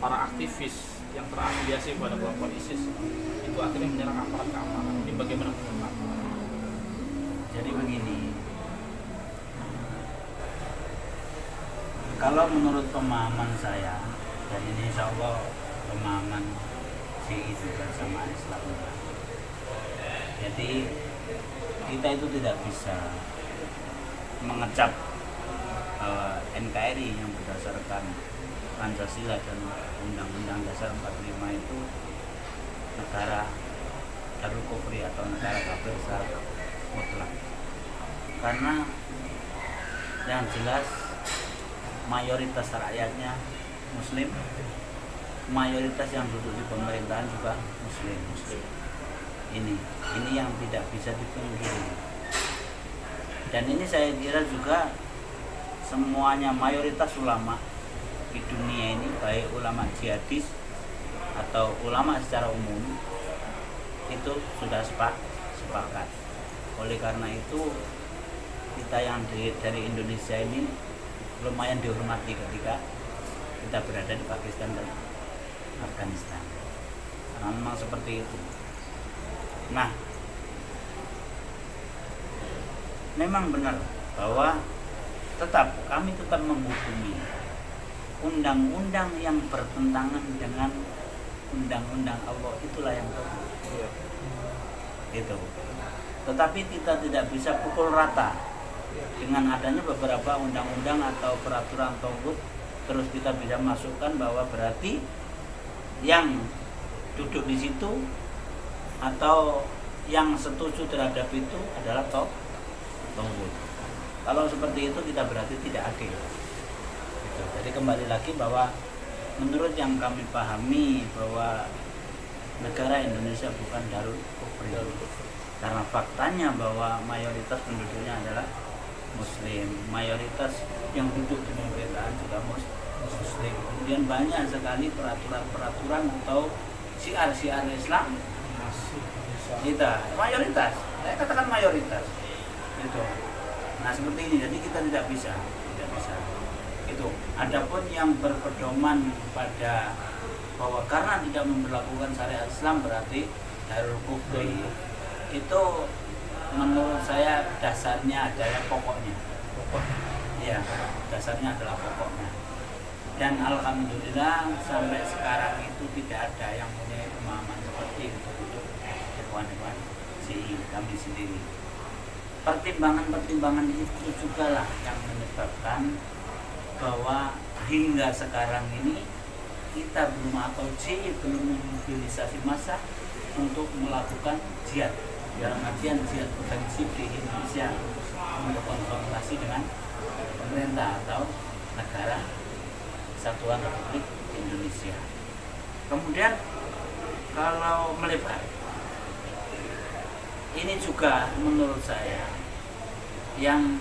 para aktivis yang terafiliasi pada kelompok ISIS itu akhirnya menyerang aparat keamanan. Ini bagaimana menurut Pak? Jadi begini, kalau menurut pemahaman saya, dan ini insya Allah pemahaman CI juga sama Islam, jadi kita itu tidak bisa mengecap NKRI yang berdasarkan Pancasila dan Undang-Undang Dasar 45 itu negara Darul Kufri atau negara kafir secara mutlak. Karena yang jelas mayoritas rakyatnya Muslim, mayoritas yang duduk di pemerintahan juga Muslim. Ini yang tidak bisa dipungkiri. Dan ini saya kira juga semuanya mayoritas ulama di dunia ini, baik ulama jihadis atau ulama secara umum, itu sudah sepakat. Oleh karena itu kita yang dari Indonesia ini lumayan dihormati ketika kita berada di Pakistan dan Afghanistan, karena memang seperti itu. Nah, memang benar bahwa kami tetap menghukumi undang-undang yang bertentangan dengan undang-undang Allah, itulah yang benar. Itu. Tetapi kita tidak bisa pukul rata dengan adanya beberapa undang-undang atau peraturan togut, terus kita bisa masukkan bahwa berarti yang duduk di situ atau yang setuju terhadap itu adalah togut. Kalau seperti itu kita berarti tidak adil. Gitu. Jadi kembali lagi bahwa menurut yang kami pahami bahwa negara Indonesia bukan Darul Kufri. Karena faktanya bahwa mayoritas penduduknya adalah Muslim, mayoritas yang duduk di pemerintahan juga Muslim. Kemudian banyak sekali peraturan-peraturan atau syiar-syiar Islam kita mayoritas. Saya katakan mayoritas. Itu. Nah seperti ini, jadi kita tidak bisa. Itu. Adapun yang berpedoman pada bahwa karena tidak memperlakukan syariat Islam berarti Darul Kufri, itu menurut saya dasarnya adalah pokoknya. Ya, dasarnya adalah pokoknya. Dan alhamdulillah sampai sekarang itu tidak ada yang punya pemahaman seperti itu untuk ikhwan-ikhwan CI kami sendiri. Pertimbangan-pertimbangan itu juga lah yang menyebabkan bahwa hingga sekarang ini kita belum atau CI belum memobilisasi massa untuk melakukan jihad, dalam artian jihad ofensif di Indonesia untuk konfrontasi dengan pemerintah atau negara Kesatuan Republik Indonesia. Kemudian kalau melebar, ini juga menurut saya yang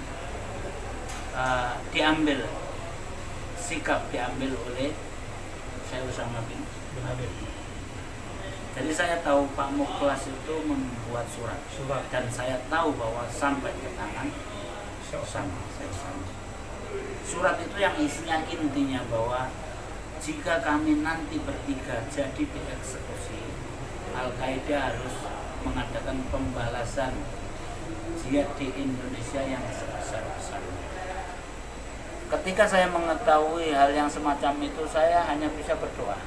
sikap diambil oleh Syekh Utsama bin Habib. Jadi saya tahu Pak Mukhlas itu membuat surat dan saya tahu bahwa sampai ke tangan Syekh Utsama. Surat itu yang isinya intinya bahwa jika kami nanti bertiga jadi dieksekusi, Al-Qaeda harus mengadakan pembalasan jihad di Indonesia yang sebesar-besarnya. Ketika saya mengetahui hal yang semacam itu, saya hanya bisa berdoa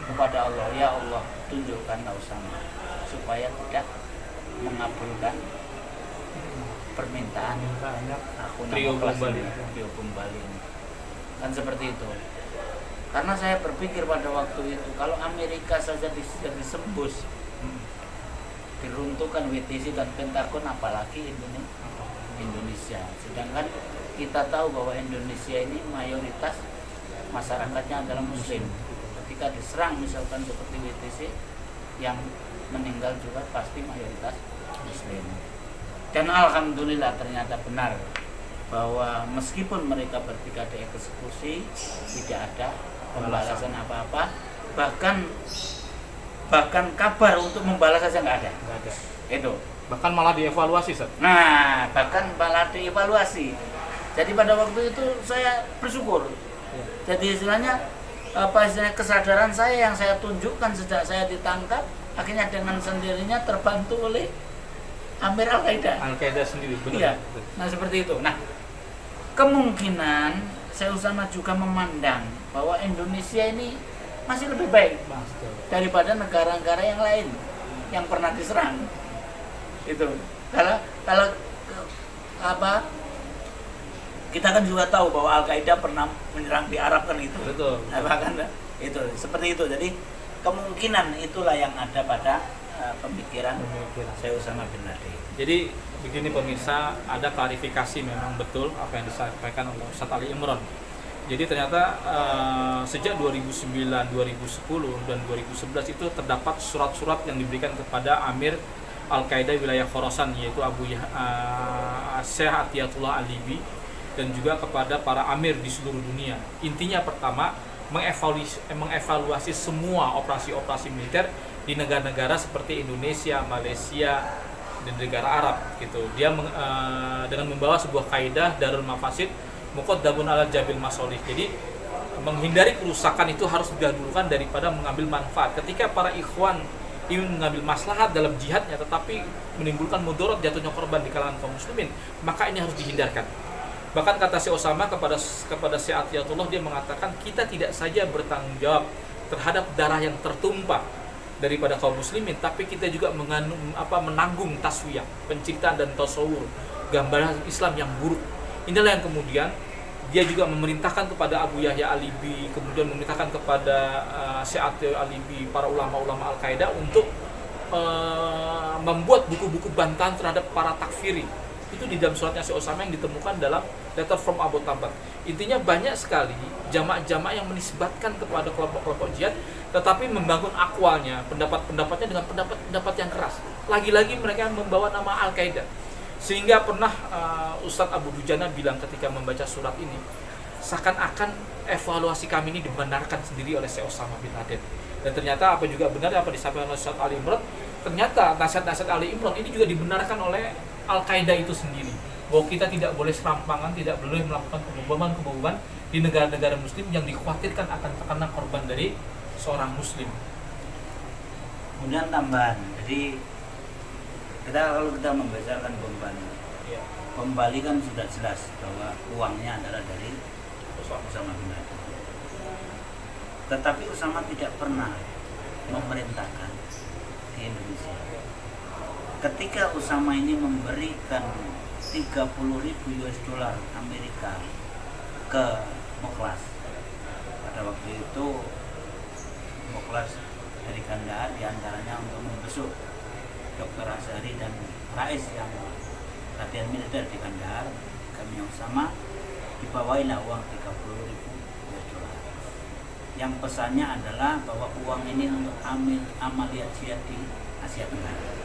kepada Allah, ya Allah tunjukkan Utsama supaya tidak mengabulkan permintaan aku trio Bali ini. Kan seperti itu. Karena saya berpikir pada waktu itu kalau Amerika saja disembus, diruntuhkan WTC dan Pentagon, apalagi Indonesia. Sedangkan kita tahu bahwa Indonesia ini mayoritas masyarakatnya adalah Muslim. Ketika diserang misalkan seperti WTC, yang meninggal juga pasti mayoritas Muslim. Dan alhamdulillah ternyata benar bahwa meskipun mereka bertiga dieksekusi, tidak ada pembalasan apa-apa, bahkan kabar untuk membalas saja nggak ada. Itu. Bahkan malah dievaluasi, Ustaz. Nah, bahkan malah dievaluasi. Jadi pada waktu itu saya bersyukur. Jadi istilahnya apa istilahnya, kesadaran saya yang saya tunjukkan sejak saya ditangkap, akhirnya dengan sendirinya terbantu oleh Amir Al-Qaeda. Al-Qaeda sendiri, benar. Iya. Nah seperti itu. Nah kemungkinan saya Usama juga memandang bahwa Indonesia ini masih lebih baik daripada negara-negara yang lain yang pernah diserang. Itu. Kalau apa? Kita kan juga tahu bahwa Al-Qaeda pernah menyerang di Arab kan itu. Betul. Nah, bahkan itu seperti itu. Jadi kemungkinan itulah yang ada pada pemikiran saya Usama bin Laden. Jadi begini pemirsa, ada klarifikasi memang betul apa yang disampaikan oleh Ustadz Ali Imron. Jadi ternyata sejak 2009, 2010 dan 2011 itu terdapat surat-surat yang diberikan kepada Amir Al-Qaeda wilayah Khorasan, yaitu Syekh Atiyatullah Alibi, dan juga kepada para amir di seluruh dunia. Intinya pertama, mengevaluasi semua operasi-operasi militer di negara-negara seperti Indonesia, Malaysia, dan negara Arab gitu. Dia dengan membawa sebuah kaidah Darul Mafasid Muqaddamun ala Jabil Masolih. Jadi menghindari kerusakan itu harus didahulukan daripada mengambil manfaat. Ketika para ikhwan ingin mengambil maslahat dalam jihadnya tetapi menimbulkan mudarat, jatuhnya korban di kalangan kaum muslimin, maka ini harus dihindarkan. Bahkan kata Syekh Usama kepada Syekh Atiyatullah, dia mengatakan kita tidak saja bertanggung jawab terhadap darah yang tertumpah daripada kaum muslimin, tapi kita juga menanggung taswiyah, penciptaan dan tasawur gambaran Islam yang buruk. Inilah yang kemudian dia juga memerintahkan kepada Abu Yahya Alibi, kemudian memerintahkan kepada Syekh Atiyatullah Alibi, para ulama-ulama Al-Qaeda untuk membuat buku-buku bantahan terhadap para takfiri. Itu di dalam suratnya Syekh Usama yang ditemukan dalam Letter from Abu Tambat. Intinya banyak sekali jamaah-jamaah yang menisbatkan kepada kelompok-kelompok jihad, tetapi membangun akwalnya, pendapat-pendapatnya dengan pendapat-pendapat yang keras. Lagi-lagi mereka membawa nama Al-Qaeda. Sehingga pernah Ustadz Abu Dujana bilang ketika membaca surat ini, seakan-akan evaluasi kami ini dibenarkan sendiri oleh Syekh Usama bin Laden. Dan ternyata apa juga benar apa disampaikan oleh Ustadz Ali Imron, ternyata nasihat-nasihat Ali Imron ini juga dibenarkan oleh Al-Qaeda itu sendiri, bahwa kita tidak boleh serampangan, tidak boleh melakukan keboboman di negara-negara muslim yang dikhawatirkan akan terkena korban dari seorang muslim. Kemudian tambahan, jadi kalau kita membacakan bom Bali kan sudah jelas bahwa uangnya adalah dari Usama bin Laden. Tetapi Usama tidak pernah memerintahkan di Indonesia. Ketika Usama ini memberikan 30.000 US dollar Amerika ke Mukhlas, pada waktu itu Mukhlas dari Kandahar diantaranya untuk membesuk Dr. Azhari dan Rais yang latihan militer di Kandahar, kami Usama dibawailah uang 30.000 US dollar. Yang pesannya adalah bahwa uang ini untuk amaliyat jihad di Asia Tenggara.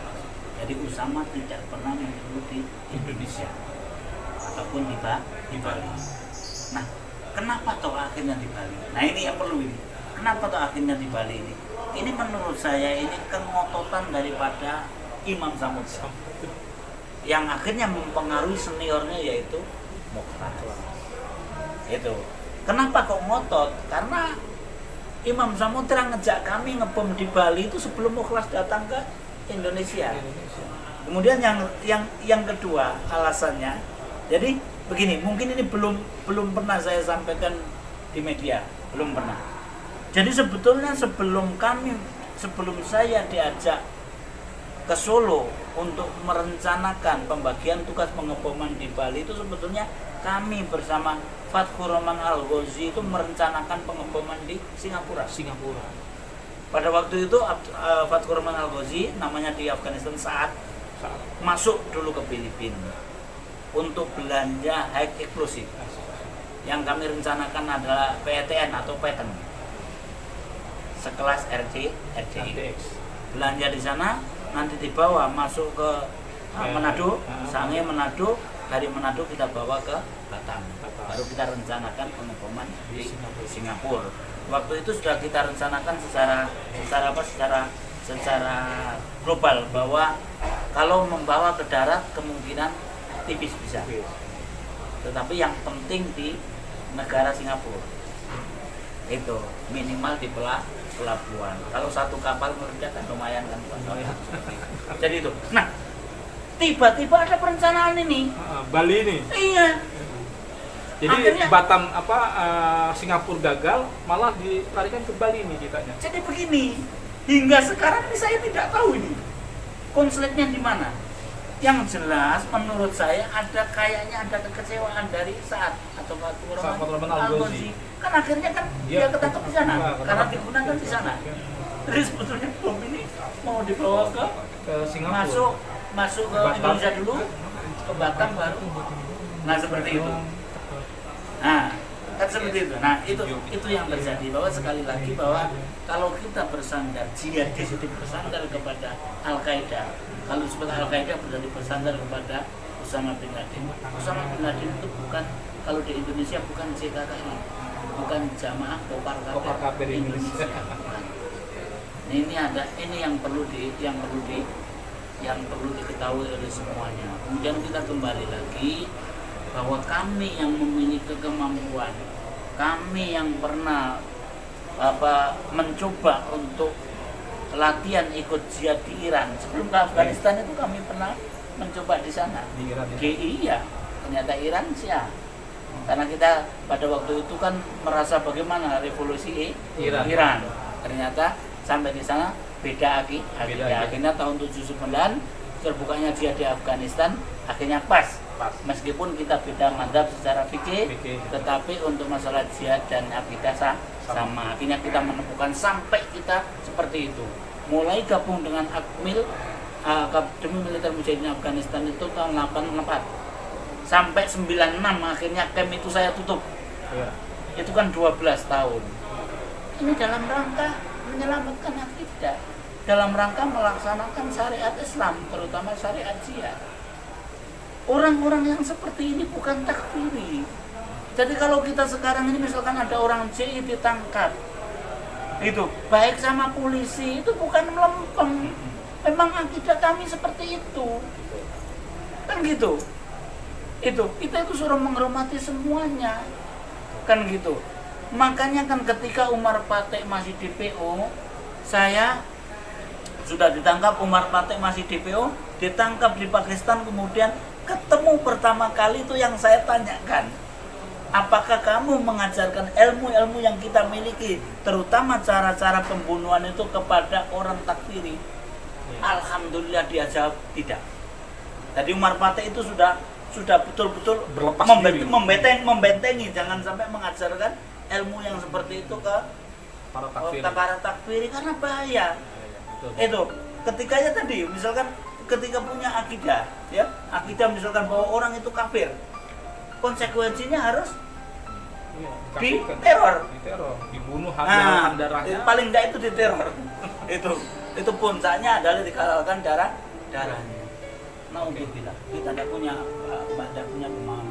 Jadi Usama tidak pernah menyebut di Indonesia ataupun di Bali. Nah, kenapa toh akhirnya di Bali? Nah ini yang perlu ini. Kenapa toh akhirnya di Bali ini? Ini menurut saya ini kengototan daripada Imam Samud yang akhirnya mempengaruhi seniornya yaitu Mukhlas. Itu. Kenapa kok ngotot? Karena Imam Samudra ngejak kami ngebom di Bali itu sebelum Mukhlas datang ke Indonesia. Kemudian yang kedua alasannya, jadi begini, mungkin ini belum pernah saya sampaikan di media, belum pernah. Jadi sebetulnya sebelum saya diajak ke Solo untuk merencanakan pembagian tugas pengeboman di Bali, itu sebetulnya kami bersama Fatkhur Rahman Al-Ghazi itu merencanakan pengeboman di Singapura. Pada waktu itu Fatkhur Rahman Al-Ghazi, namanya di Afghanistan, saat masuk dulu ke Filipina untuk belanja high explosive. Yang kami rencanakan adalah PETN atau Pattern sekelas RCX. Belanja di sana, nanti dibawa masuk ke Manado, Sange Manado, dari Manado kita bawa ke Batam. Baru kita rencanakan pengeboman di Singapura. Waktu itu sudah kita rencanakan secara global bahwa kalau membawa ke darat kemungkinan tipis bisa. Tetapi yang penting di negara Singapura. itu minimal di pelabuhan. Kalau satu kapal meledak kan lumayan kan. Jadi itu. Nah, tiba-tiba ada perencanaan ini. Bali ini. Iya. Jadi Akhirnya, Batam Singapura gagal, malah dilarikan ke Bali ini ceritanya. jadi begini, hingga sekarang ini saya tidak tahu ini konsletnya di mana. Yang jelas menurut saya kayaknya ada kekecewaan dari saat atau Fathur Rahman Al-Ghazi. Kan akhirnya kan dia ketangkap di sana karena digunakan di sana. Jadi sebetulnya bom ini mau dibawa ke Singapura. masuk ke Indonesia dulu, ke Batam baru. Nah seperti itu. Nah kan seperti itu. Nah itu yang terjadi, bahwa sekali lagi bahwa kalau kita bersandar jihadis itu bersandar kepada Al-Qaeda, kalau seperti Al-Qaeda berarti bersandar kepada Osama bin Laden. Osama bin Laden itu bukan, kalau di Indonesia bukan JKKI, bukan Jamaah Kopar Kafir Indonesia. Bukan. Ini yang perlu diketahui oleh semuanya. Kemudian kita kembali lagi bahwa kami yang memiliki kemampuan, kami yang pernah mencoba untuk latihan ikut jihad di Iran. Sebelum ke Afghanistan itu kami pernah mencoba di sana. Di Iran, ya? GI ya, ternyata Iran Syah. Karena kita pada waktu itu kan merasa bagaimana revolusi Iran. Ternyata sampai di sana beda akhirnya tahun 79 terbukanya jihad di Afghanistan akhirnya pas. Meskipun kita beda mazhab secara fikih, tetapi untuk masalah jihad dan akidah sama. Akhirnya kita menemukan sampai kita seperti itu. Mulai gabung dengan Akmil, Akademi Militer Mujahidin Afghanistan itu tahun 84 sampai 96 akhirnya camp itu saya tutup. Ya. Itu kan 12 tahun. Ini dalam rangka menyelamatkan akidah, dalam rangka melaksanakan syariat Islam, terutama syariat jihad. Orang-orang yang seperti ini bukan takfiri. Jadi kalau kita sekarang ini misalkan ada orang JI ditangkap, itu baik sama polisi, itu bukan melempem. Memang akidah kami seperti itu, kan gitu. Kita itu suruh menghormati semuanya, kan gitu. Makanya kan ketika Umar Patek masih DPO, saya sudah ditangkap. Umar Patek masih DPO, ditangkap di Pakistan, kemudian ketemu pertama kali itu yang saya tanyakan, apakah kamu mengajarkan ilmu-ilmu yang kita miliki, terutama cara-cara pembunuhan itu kepada orang takfiri? Alhamdulillah dia jawab tidak. Tadi Umar Patek itu sudah betul-betul membentengi jangan sampai mengajarkan ilmu yang seperti itu ke para takfiri karena bahaya. Itu ketikanya tadi misalkan ketika punya akidah, ya akidah misalkan bahwa orang itu kafir, konsekuensinya harus diteror, dibunuh, halalkan darahnya. Paling tidak itu diteror. itu puncaknya adalah dihalalkan darahnya. Nah, kita tidak punya pemahaman